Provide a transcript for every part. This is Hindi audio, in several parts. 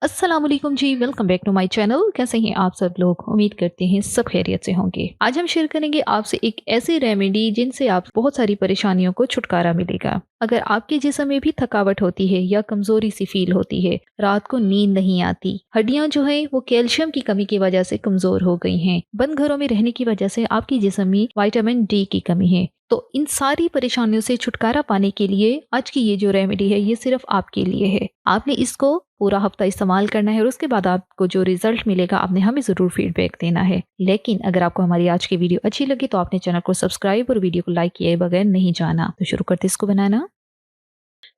अस्सलाम वालेकुम जी, welcome back to my channel. कैसे हैं आप सब लोग? उम्मीद करते हैं सब खैरियत से होंगे। आज हम शेयर करेंगे आपसे एक ऐसी रेमेडी जिनसे आप बहुत सारी परेशानियों को छुटकारा मिलेगा। अगर आपके जिस्म में भी थकावट होती है या कमजोरी सी फील होती है, रात को नींद नहीं आती, हड्डियां जो है वो कैल्शियम की कमी की वजह से कमजोर हो गई हैं, बंद घरों में रहने की वजह से आपकी जिस्म में विटामिन डी की कमी है, तो इन सारी परेशानियों से छुटकारा पाने के लिए आज की ये जो रेमेडी है ये सिर्फ आपके लिए है। आपने इसको पूरा हफ्ता इस्तेमाल करना है और उसके बाद आपको जो रिजल्ट मिलेगा आपने हमें जरूर फीडबैक देना है। लेकिन अगर आपको हमारी आज की वीडियो अच्छी लगी तो आपने चैनल को सब्सक्राइब और वीडियो को लाइक किए बगैर नहीं जाना। तो शुरू करते इसको बनाना।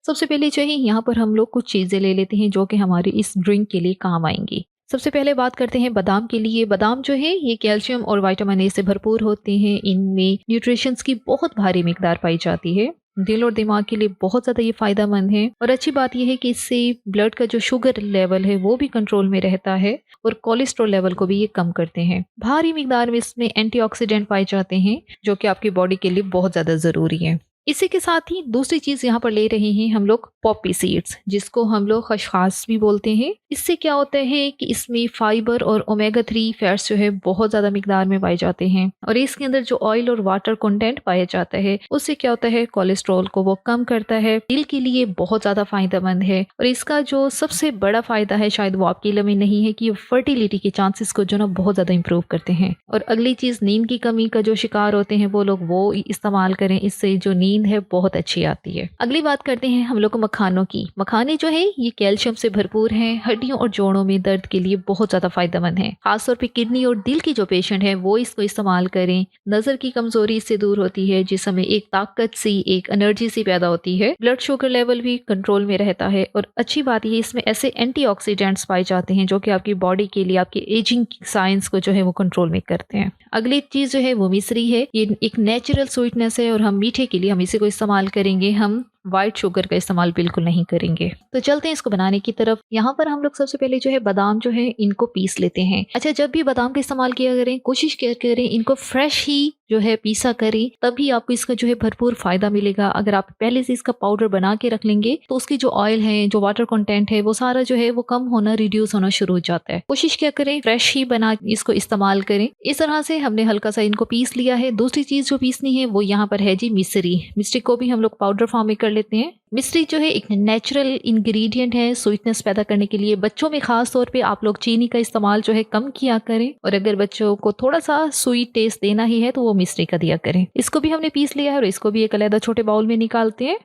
सबसे पहले चाहिए यहाँ पर हम लोग कुछ चीजें ले लेते हैं जो कि हमारी इस ड्रिंक के लिए काम आएंगी। सबसे पहले बात करते हैं बादाम के लिए। बादाम जो है ये कैल्शियम और विटामिन ए से भरपूर होते हैं। इनमें न्यूट्रिशंस की बहुत भारी मिकदार पाई जाती है। दिल और दिमाग के लिए बहुत ज़्यादा ये फायदेमंद है। और अच्छी बात यह है कि इससे ब्लड का जो शुगर लेवल है वो भी कंट्रोल में रहता है और कोलेस्ट्रॉल लेवल को भी ये कम करते हैं। भारी मिकदार में इसमें एंटीऑक्सीडेंट पाए जाते हैं जो कि आपकी बॉडी के लिए बहुत ज़्यादा ज़रूरी है। इसी के साथ ही दूसरी चीज यहाँ पर ले रहे हैं हम लोग पॉपी सीड्स, जिसको हम लोग खसखस भी बोलते हैं। इससे क्या होता है कि इसमें फाइबर और ओमेगा 3 फैट्स जो है बहुत ज्यादा मिकदार में पाए जाते हैं और इसके अंदर जो ऑयल और वाटर कंटेंट पाया जाता है उससे क्या होता है कोलेस्ट्रॉल को वो कम करता है। दिल के लिए बहुत ज्यादा फायदेमंद है और इसका जो सबसे बड़ा फायदा है शायद वो आपके लिए में नहीं है कि फर्टिलिटी के चांसेस को जो ना बहुत ज्यादा इंप्रूव करते हैं। और अगली चीज, नींद की कमी का जो शिकार होते हैं वो लोग वो इस्तेमाल करें, इससे जो नींद है बहुत अच्छी आती है। अगली बात करते हैं हम लोग मखानों की। मखाने जो है ये कैल्शियम से भरपूर हैं, हड्डियों और जोड़ों में दर्द के लिए बहुत ज्यादा फायदेमंद है। खासतौर पे किडनी और दिल की जो पेशेंट है वो इसको इस्तेमाल करें। नजर की कमजोरी इससे दूर होती है, जिसमें एक ताकत सी एक एनर्जी सी पैदा होती है। ब्लड शुगर लेवल भी कंट्रोल में रहता है और अच्छी बात ये इसमें ऐसे एंटीऑक्सीडेंट्स पाए जाते हैं जो कि आपकी बॉडी के लिए आपके एजिंग साइंस को जो है वो कंट्रोल में करते हैं। अगली चीज जो है वो मिश्री है। ये एक नेचुरल स्वीटनेस है और हम मीठे के लिए हम इसी को इस्तेमाल करेंगे। हम व्हाइट शुगर का इस्तेमाल बिल्कुल नहीं करेंगे। तो चलते हैं इसको बनाने की तरफ। यहाँ पर हम लोग सबसे पहले जो है बादाम जो है इनको पीस लेते हैं। अच्छा, जब भी बादाम का इस्तेमाल किया करें कोशिश किया करें इनको फ्रेश ही जो है पीसा करें, तभी आपको इसका जो है भरपूर फायदा मिलेगा। अगर आप पहले से इसका पाउडर बना के रख लेंगे तो उसकी जो ऑयल है, जो वाटर कंटेंट है, वो सारा जो है वो कम होना, रिड्यूस होना शुरू हो जाता है। कोशिश क्या करें फ्रेश ही बना इसको इस्तेमाल करें। इस तरह से हमने हल्का सा इनको पीस लिया है। दूसरी चीज जो पीसनी है वो यहाँ पर है जी मिश्री। मिश्री को भी हम लोग पाउडर फॉर्म में कर लेते हैं। मिश्री जो है एक नेचुरल इंग्रेडिएंट है स्वीटनेस पैदा करने के लिए। बच्चों में खास तौर पे आप लोग चीनी का इस्तेमाल जो है कम किया करें और अगर बच्चों को थोड़ा सा स्वीट टेस्ट देना ही है तो वो मिश्री का दिया करें। इसको भी हमने पीस लिया है और इसको भी एक अलग छोटे बाउल में निकालते हैं।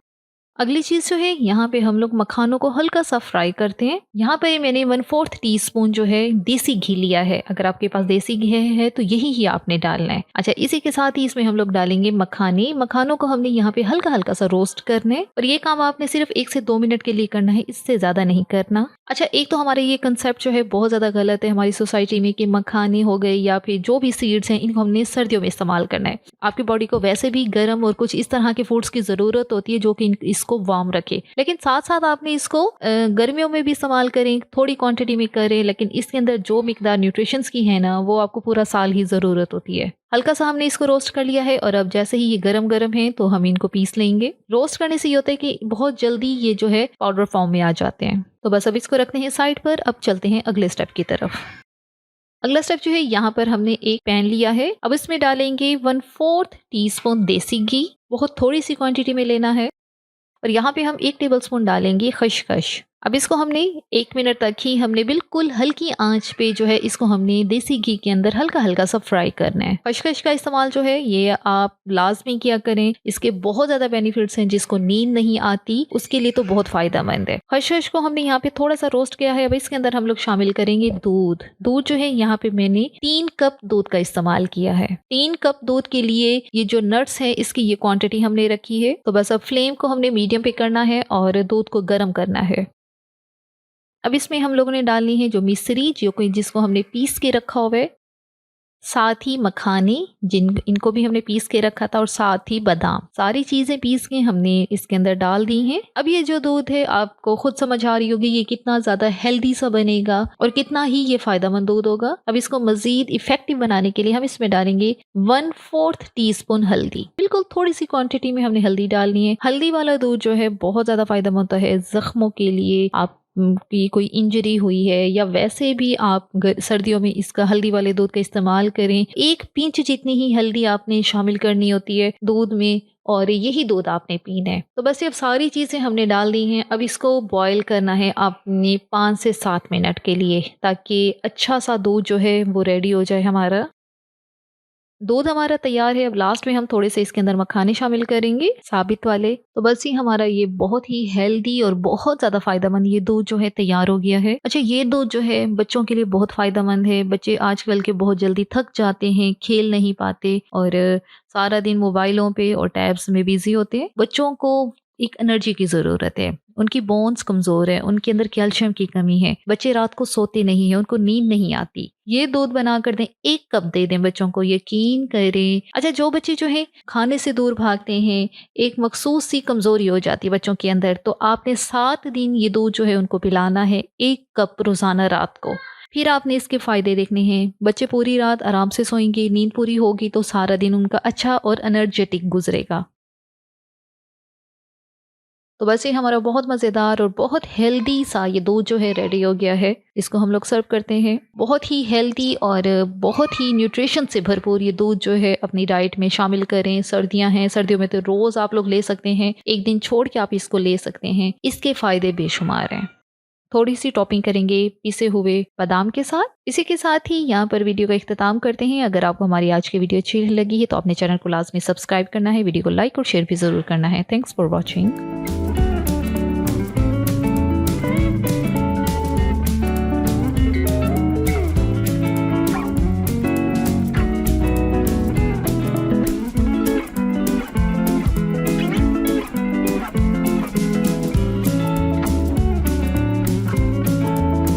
अगली चीज जो है यहाँ पे हम लोग मखानों को हल्का सा फ्राई करते हैं। यहाँ पे मैंने 1/4 टीस्पून जो है देसी घी लिया है। अगर आपके पास देसी घी है तो यही ही आपने डालना है। अच्छा, इसी के साथ ही इसमें हम लोग डालेंगे मखाने। मखानों को हमने यहाँ पे हल्का हल्का सा रोस्ट करना है और ये काम आपने सिर्फ 1 से 2 मिनट के लिए करना है, इससे ज्यादा नहीं करना। अच्छा, एक तो हमारे ये कंसेप्ट जो है बहुत ज्यादा गलत है हमारी सोसाइटी में कि मखाने हो गए या फिर जो भी सीड्स हैं इनको हमने सर्दियों में इस्तेमाल करना है। आपकी बॉडी को वैसे भी गर्म और कुछ इस तरह के फूड्स की जरूरत होती है जो कि इसको वार्म रखे, लेकिन साथ साथ आपने इसको गर्मियों में भी इस्तेमाल करें, थोड़ी क्वांटिटी में करें, लेकिन इसके अंदर जो मिकदार न्यूट्रिशंस की है ना वो आपको पूरा साल ही जरूरत होती है। हल्का सा हमने इसको रोस्ट कर लिया है और अब जैसे ही ये गरम गरम है तो हम इनको पीस लेंगे। रोस्ट करने से ये होता है कि बहुत जल्दी ये जो है पाउडर फॉर्म में आ जाते हैं। तो बस अब इसको रखते हैं साइड पर। अब चलते हैं अगले स्टेप की तरफ। अगला स्टेप जो है यहाँ पर हमने एक पैन लिया है। अब इसमें डालेंगे 1/4 टीस्पून देसी घी। बहुत थोड़ी सी क्वांटिटी में लेना है और यहाँ पे हम 1 टेबलस्पून डालेंगे खसखस। अब इसको हमने 1 मिनट तक ही हमने बिल्कुल हल्की आंच पे जो है इसको हमने देसी घी के अंदर हल्का हल्का सा फ्राई करना है। खसखस का इस्तेमाल जो है ये आप लाजमी किया करें। इसके बहुत ज्यादा बेनिफिट्स हैं। जिसको नींद नहीं आती उसके लिए तो बहुत फायदेमंद है। खसखस को हमने यहाँ पे थोड़ा सा रोस्ट किया है। अब इसके अंदर हम लोग शामिल करेंगे दूध। दूध जो है यहाँ पे मैंने 3 कप दूध का इस्तेमाल किया है। 3 कप दूध के लिए ये जो नट्स है इसकी ये क्वांटिटी हमने रखी है। तो बस अब फ्लेम को हमने मीडियम पे करना है और दूध को गर्म करना है। अब इसमें हम लोगों ने डालनी है जो मिश्री जिसको हमने पीस के रखा हुआ है, साथ ही मखाने इनको भी हमने पीस के रखा था और साथ ही बादाम। सारी चीजें पीस के हमने इसके अंदर डाल दी हैं। अब ये जो दूध है आपको खुद समझ आ रही होगी ये कितना ज्यादा हेल्दी सा बनेगा और कितना ही ये फायदेमंद दूध होगा। अब इसको मजीद इफेक्टिव बनाने के लिए हम इसमें डालेंगे 1/4 टीस्पून हल्दी। बिल्कुल थोड़ी सी क्वांटिटी में हमने हल्दी डालनी है। हल्दी वाला दूध जो है बहुत ज्यादा फायदेमंद होता है जख्मों के लिए। आप की कोई इंजरी हुई है या वैसे भी आप सर्दियों में इसका हल्दी वाले दूध का इस्तेमाल करें। 1 पिंच जितनी ही हल्दी आपने शामिल करनी होती है दूध में और यही दूध आपने पीना है। तो बस ये अब सारी चीज़ें हमने डाल दी हैं। अब इसको बॉयल करना है आपने 5 से 7 मिनट के लिए, ताकि अच्छा सा दूध जो है वो रेडी हो जाए हमारा। दूध हमारा तैयार है। अब लास्ट में हम थोड़े से इसके अंदर मखाने शामिल करेंगे, साबित वाले। तो बस ही हमारा ये बहुत ही हेल्दी और बहुत ज़्यादा फ़ायदेमंद ये दूध जो है तैयार हो गया है। अच्छा, ये दूध जो है बच्चों के लिए बहुत फ़ायदेमंद है। बच्चे आजकल के बहुत जल्दी थक जाते हैं, खेल नहीं पाते और सारा दिन मोबाइलों पे और टैब्स में बिज़ी होते हैं। बच्चों को एक एनर्जी की ज़रूरत है। उनकी बोन्स कमज़ोर है, उनके अंदर कैल्शियम की कमी है। बच्चे रात को सोते नहीं हैं, उनको नींद नहीं आती। ये दूध बना कर दें, 1 कप दे दें बच्चों को, यकीन करें। अच्छा, जो बच्चे जो हैं खाने से दूर भागते हैं, एक मखसूस सी कमज़ोरी हो जाती है बच्चों के अंदर, तो आपने 7 दिन ये दूध जो है उनको पिलाना है, 1 कप रोज़ाना रात को। फिर आपने इसके फ़ायदे देखने हैं। बच्चे पूरी रात आराम से सोएंगे, नींद पूरी होगी तो सारा दिन उनका अच्छा और एनर्जेटिक गुजरेगा। तो बस ये हमारा बहुत मज़ेदार और बहुत हेल्दी सा ये दूध जो है रेडी हो गया है। इसको हम लोग सर्व करते हैं। बहुत ही हेल्दी और बहुत ही न्यूट्रिशन से भरपूर ये दूध जो है अपनी डाइट में शामिल करें। सर्दियां हैं, सर्दियों में तो रोज़ आप लोग ले सकते हैं। एक दिन छोड़ के आप इसको ले सकते हैं। इसके फ़ायदे बेशुमार हैं। थोड़ी सी टॉपिंग करेंगे पिसे हुए बादाम के साथ। इसी के साथ ही यहाँ पर वीडियो का इख्तिताम करते हैं। अगर आपको हमारी आज की वीडियो अच्छी लगी है तो अपने चैनल को लाजमी सब्सक्राइब करना है, वीडियो को लाइक और शेयर भी ज़रूर करना है। Thanks for watching.